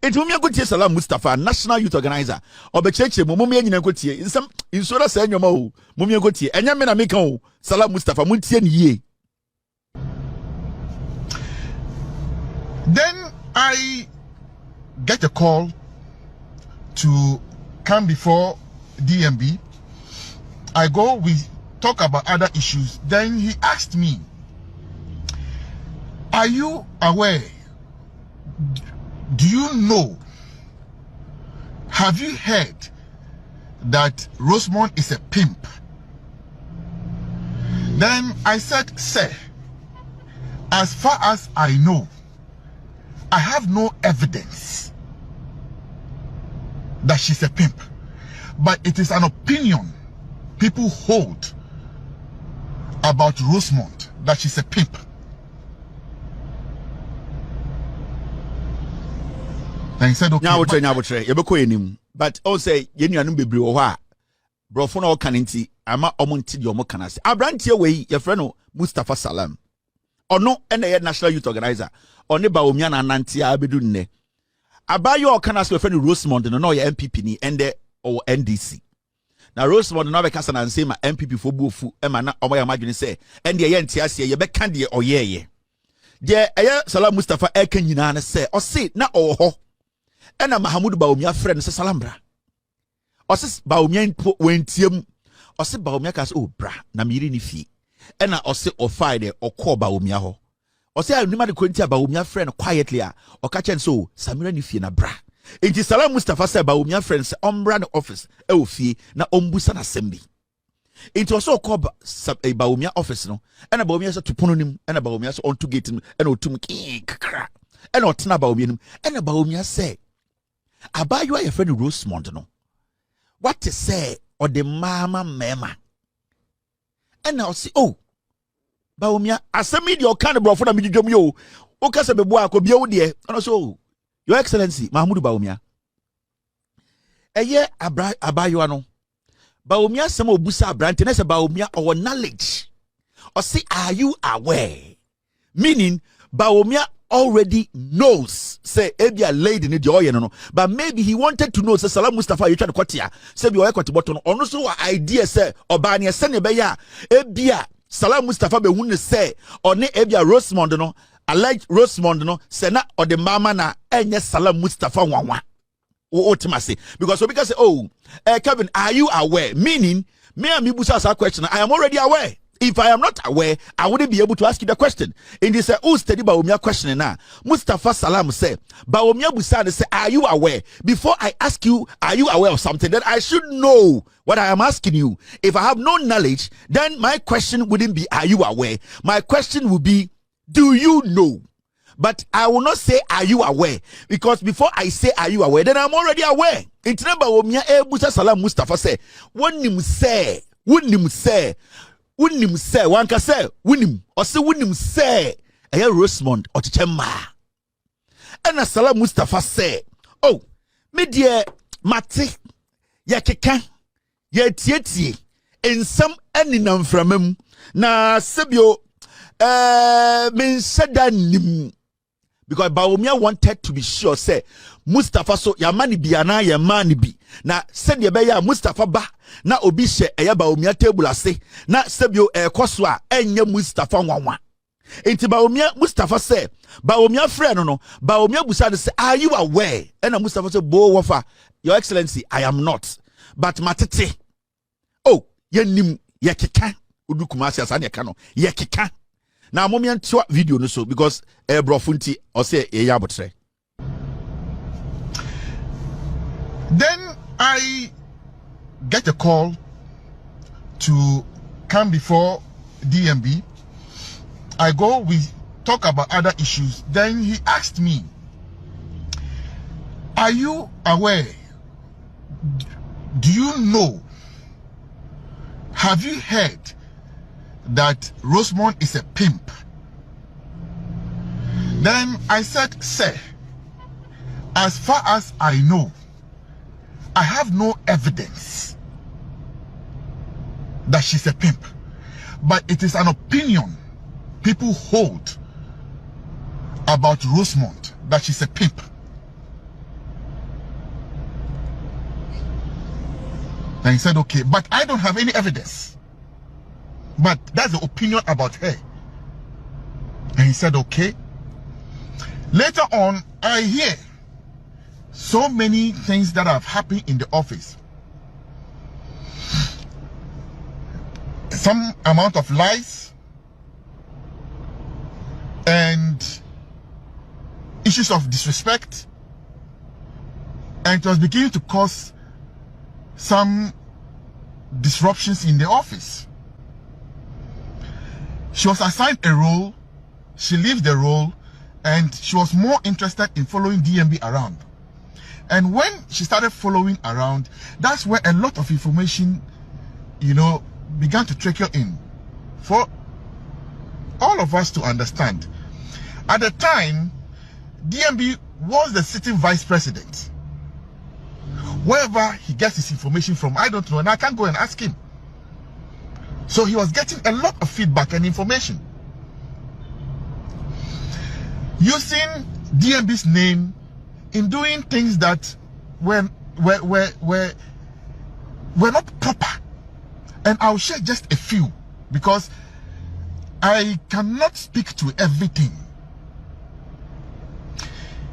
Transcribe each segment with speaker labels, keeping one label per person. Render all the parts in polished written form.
Speaker 1: It will be a good Salam Mustapha, National Youth Organizer, or the church, Mummy and Yakuti, in some in Soda Senyo, Mummy Goti, and Yamina Miko, Salam Mustapha, Muntian ye.
Speaker 2: Then I get a call to come before DMB. I go, we talk about other issues. Then he asked me, are you aware? Do you know? Have you heard that Rosemont is a pimp? Then I said, sir, as far as I know, I have no evidence that she's a pimp, but it is an opinion people hold about Rosemont that she's a pimp. And he said, okay.
Speaker 1: But also, you know, be Brofuna or Caninti, Ama Omonti, your Mocanas. I brand your way, your friend Mustapha Salam. Or no, and the National Youth Organizer, or Bawumia and Nantia Abedune. I buy your canas with friend Rosemont and no MPP and the or NDC. Now Rosemont never cast and say my MPP for Bufu, Emma, or my imagine say, and the NTS, ye back candy or ye. Dear Salam Mustapha Ekenina say, or say, not or ho. And a Mahamud Bawumia friend says Salambra. Or says Bawumia went him, or say Bawumia cas oh bra, Namiri ni fee. And I say or Friday or call Bawumia ho. Or say I remember the quintia Bawumia friend quietly, or catch and so Samira ni fee na bra. It is Salam Mustapha say Bawumia friends umbra office, fee na ombusan assembly. It was also called a Bawumia office no, and a Bawumia to punonim, and a Bawumia on to get him, and to crack, and not Bawumia, and a Bawumia say. I buy you a friend Rosemont no. What to say or the mama mema. And I'll say, oh, Bawumia, as a media kind of for the medium yo, Okasa Beboa could be old dear, and also, Your Excellency, Mahmoud Bawumia. A year I buy you ano. Bawumia some of Busa Brant and as a Bawumia or knowledge. Or say, are you aware? Meaning, Bawumia already knows, say, Ebia lady in the oil, no, but maybe he wanted to know, say, Salam Mustapha, you try to cut here, say, you are cut button, or no, so idea, say, or Bania Senebeya, Ebia, Salam Mustapha, be wouldn't say, or ne Ebia Rosemont, no, alleged Rosemont, no, Sena, or the mama na, and yes, Salam Mustapha, one. Ultimacy, because we can say, oh, Kevin, are you aware? Meaning, me and me busa a question, I am already aware. If I am not aware, I wouldn't be able to ask you the question. In this, who study Bawumia question now? Mustapha Salam say, Bawumia Busada say, are you aware? Before I ask you, are you aware of something? Then I should know what I am asking you. If I have no knowledge, then my question wouldn't be, are you aware? My question would be, do you know? But I will not say, are you aware? Because before I say, are you aware? Then I'm already aware. In Bawumia Busa Salam Mustapha say, wouldn't say, Unim say, one can say, Winim, or say, Winim say, a Rosemont or Chema. And as Salam Mustapha say, oh, me dear Mate, Yakeka, Yeti, and some eninam from him, na Sebio, men said that because Bawumia wanted to be sure, say, Mustapha so yamani biana yamani bi na said ya Mustapha ba na obi she eya Bawumia table ase na sebio ekoso a enye Mustapha nwanwa enti Bawumia Mustapha say Bawumia friend no Bawumia busa say are you aware and Mustapha say bo wofa your excellency I am not but matete oh yenim yekeka odukumasi asa ne ka no yekeka na momia ntia video no so because brofunti or say eya botre.
Speaker 2: Then I get a call to come before DMB. I go, we talk about other issues. Then he asked me, are you aware? Do you know? Have you heard that Rosemont is a pimp? Then I said, sir, as far as I know, I have no evidence that she's a pimp, but it is an opinion people hold about Rosemont that she's a pimp. And he said, okay, but I don't have any evidence. But that's the opinion about her. And he said, okay. Later on, I hear so many things that have happened in the office. Some amount of lies and issues of disrespect. And it was beginning to cause some disruptions in the office. She was assigned a role, she left the role, and she was more interested in following DMB around. And when she started following around, that's where a lot of information, began to trickle in for all of us to understand. At the time, DMB was the sitting vice president. Wherever he gets his information from, I don't know, and I can't go and ask him. So he was getting a lot of feedback and information. Using DMB's name in doing things that were not proper. And I'll share just a few because I cannot speak to everything.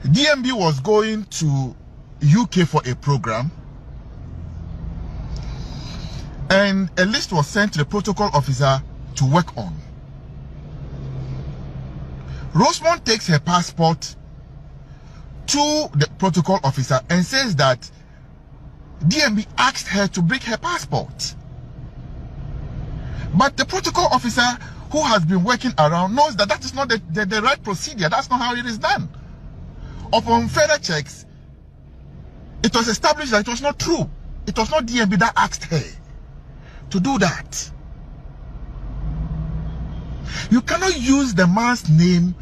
Speaker 2: DMB was going to UK for a program, and a list was sent to the protocol officer to work on. Rosemont takes her passport to the protocol officer and says that DMB asked her to bring her passport. But the protocol officer who has been working around knows that that is not the right procedure. That's not how it is done. Upon further checks, it was established that it was not true. It was not DMB that asked her to do that. You cannot use the man's name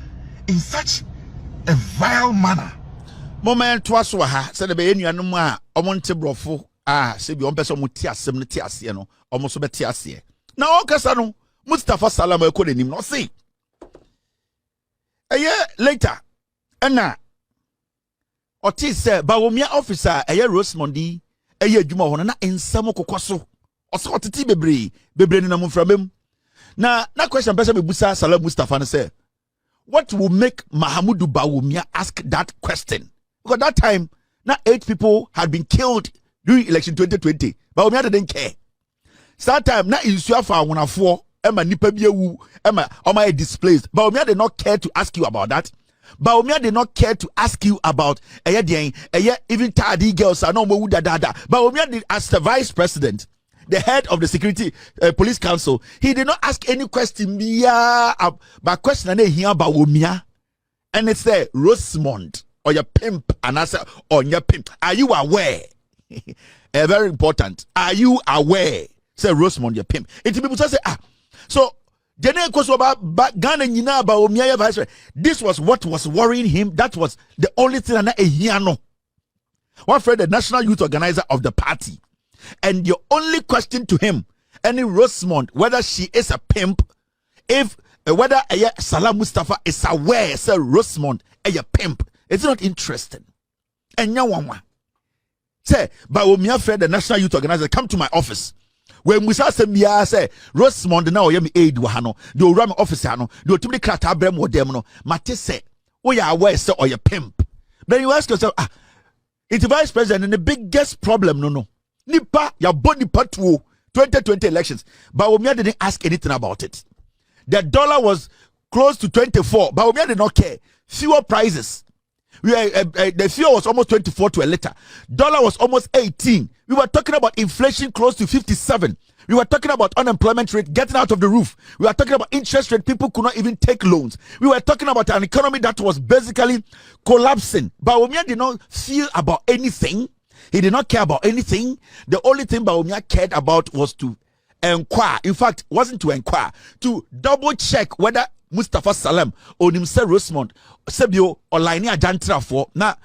Speaker 2: in such a vile manner.
Speaker 1: Moment was ha said the Benuanuma, Omonte Brofo, say be on person mutia semnetiasiano, almost betiasie. Now, Casano, Mustapha Salam, I couldn't even not see. A year later, and now, Otis said, Bawumia officer, a year Rosemondi, a year Jumahona, in Samoko Koso, or sort of Bebre in a move from him. Now, that question, Bessie Busa Salam Mustapha, and say, what will make Mahamudu Bawumia ask that question? Because that time, now 8 people had been killed during election 2020. Bawumia didn't care. Start time, now in Suafa, when I four, Emma Nipabiu, Emma, Oma displaced. Bawumia did not care to ask you about that. Bawumia did not care to ask you about even tardy girls are no more dada. Bawumia did, as the vice president, the head of the security police council, he did not ask any question. But question here Bawumia, and it's there Rosemont or your pimp, and I said on your pimp. Are you aware? Very important. Are you aware? Say Rosemont your pimp. It people say so. This was what was worrying him. That was the only thing. One friend, the national youth organizer of the party, and your only question to him, any Rosemont, whether she is a pimp, if whether Salam Mustapha is aware, say Rosemont a pimp, it's not interesting. And one say, Bawumia friend, the national youth organizer, come to my office. When we say Rosemont now yemi aid wahano, the ram officer no, the ultimate crata brem or demono, Mate say, we are aware, sir, or your pimp. Then you ask yourself, it's vice president and the biggest problem, no. Nipa, ya body part 2020 elections. Bawumia didn't ask anything about it. The dollar was close to 24. Bawumia did not care. Fuel prices. The fuel was almost 24 to a liter. Dollar was almost 18. We were talking about inflation close to 57. We were talking about unemployment rate getting out of the roof. We were talking about interest rate. People could not even take loans. We were talking about an economy that was basically collapsing. Bawumia did not feel about anything. He did not care about anything. The only thing Bawumia cared about was to inquire. In fact, wasn't to inquire, to double check whether Mustapha Salam or himself Rosemont Sebio or Linea Jantra for. Now,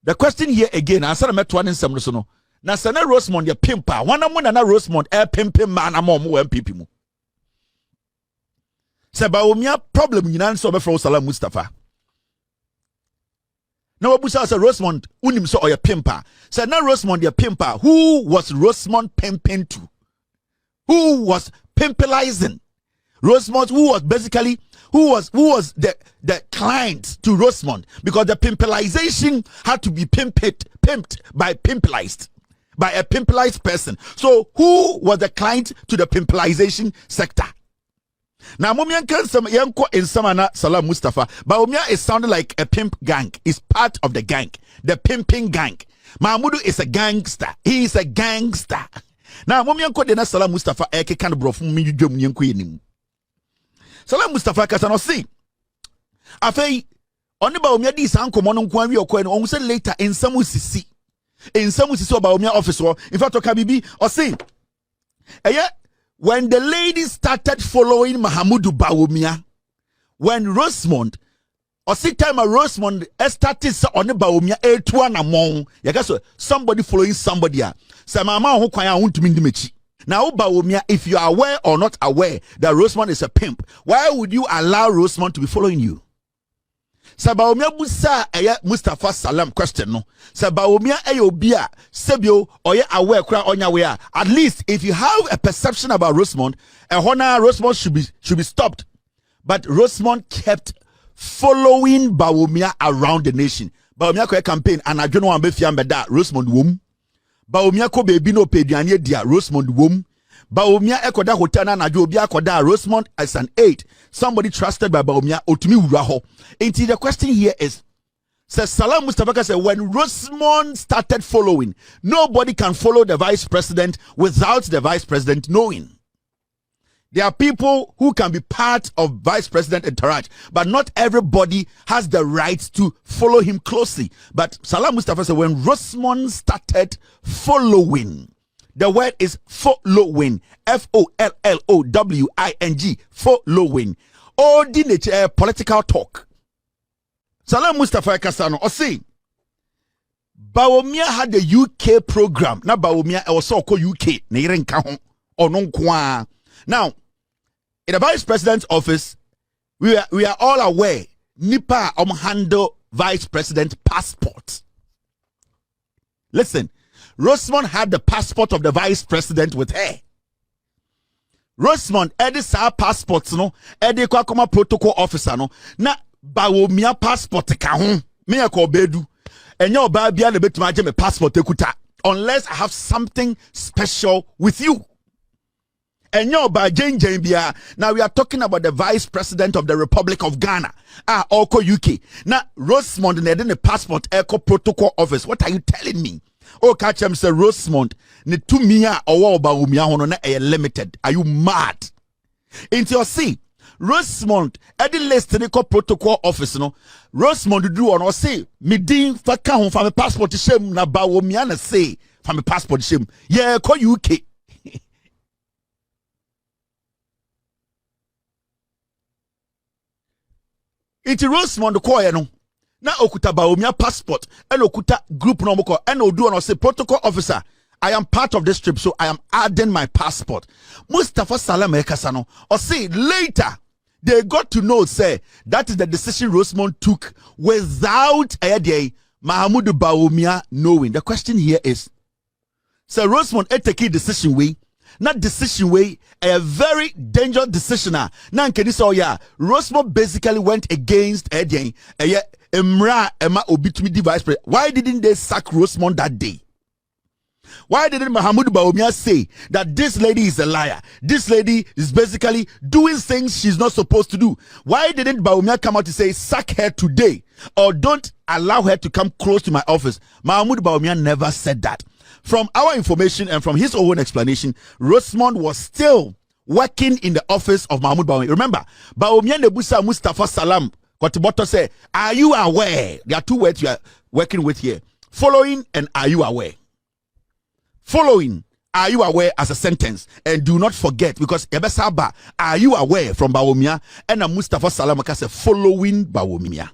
Speaker 1: the question here again, I said I met one in some no. Now, Sana Rosemont, your pimpa, one among another Rosemont, pimping man among more people. Sebawumia problem in answer from Salam Mustapha. Now Abusa said Rosemond, unim so or your pimper. Said now Rosemond your pimper. Who was Rosemond pimping to? Who was pimpilizing? Rosemond, who was the client to Rosemond, because the pimpilization had to be pimped by pimpilized. By a pimpilized person. So who was the client to the pimpilization sector? Now Bawumia can some yanko in Samana Salam Mustapha. Bawumia is sounding like a pimp gang. Is part of the gang, the pimping gang. Mahmudu is a gangster. He is a gangster. Now Bawumia de na Salam Mustapha eke kan brofu mi dwom yanko yenim. Salam Mustapha kasano see. Afei oni Bawumia di san komo no nko awi okọ no say later in some sisi. In some sisi Bawumia office in fact Okabibi or say when the lady started following Mahamudu Bawumia, when Rosemond, or see time a Rosemond started on the Bawumia A2 among, somebody following somebody. Samama who kwaya want to mechi. Now Bawumia, if you are aware or not aware that Rosemond is a pimp, why would you allow Rosemond to be following you? Bawumia busa Mustapha Salam question no. Bawumia obia sebio oye aware kra onya we at least if you have a perception about Rosemond, Rosemond should be stopped. But Rosemond kept following Bawumia around the nation. Bawumia ko campaign and adwono wan be fiambe da Rosemond wom. Bawumia ko baby no peduane dia Rosemond wom. Bawumia ekoda hotel na adwo obi akoda Rosemond as an aide. Somebody trusted by Bawumia otumi wura ho. Until the question here is, says Salam Mustapha said when Rosemond started following, nobody can follow the vice president without the vice president knowing. There are people who can be part of vice president entourage, but not everybody has the right to follow him closely. But Salam Mustapha said when Rosemond started following, the word is following. Following. Following. Ordinary political talk. Salam Mustapha Kasano. Or say, Bawumia had the UK program. Now Bawumia also called UK. Now, in the vice president's office, we are all aware. Nipa handle vice president passport. Listen. Rosemond had the passport of the vice president with her. Rosemond sa passport no edi kwa koma protocol officer no na Bawumia passport ka ho me ko bedu enye oba bia na betuma age me passport ekuta unless I have something special with you. Enye oba jenjen bia. Now we are talking about the vice president of the Republic of Ghana. Oko UK. Now Rosemond na the passport eco protocol office. What are you telling me? Oh, catch him, say Rosemond. Ne to me or Bawumia hono na limited. Are you mad? Into your see, Rosemond, Eddie list the protocol office, no. Rosemond do on or say, me din fa ka from a passport shame na Bawumia na say from a passport shame. Yeah, call UK. It's Rosemond call no. Na okuta Bawumia passport and okuta group number and odu and say protocol officer, I am part of this trip, so I am adding my passport. Mustapha Salam Ekasano or say later they got to know say that is the decision Rosemond took without Mahamudu Bawumia knowing. The question here is, so Rosemond take a decision way. Not decision way, a very dangerous decision. Now, Rosemond basically went against Emra Emma Obitumi vice president. Why didn't they sack Rosemond that day? Why didn't Mahamudu Bawumia say that this lady is a liar? This lady is basically doing things she's not supposed to do. Why didn't Bawumia come out to say sack her today or don't allow her to come close to my office? Mahamudu Bawumia never said that. From our information and from his own explanation, Rosemond was still working in the office of Mahamudu Bawumia. Remember, Bawumia Nebusa Mustapha Salam Kotiboto say, are you aware? There are two words you are working with here. Following and are you aware? Following, are you aware as a sentence? And do not forget, because Ebesaba, are you aware from Bawumia? And Mustapha Salam say, following Bawumia.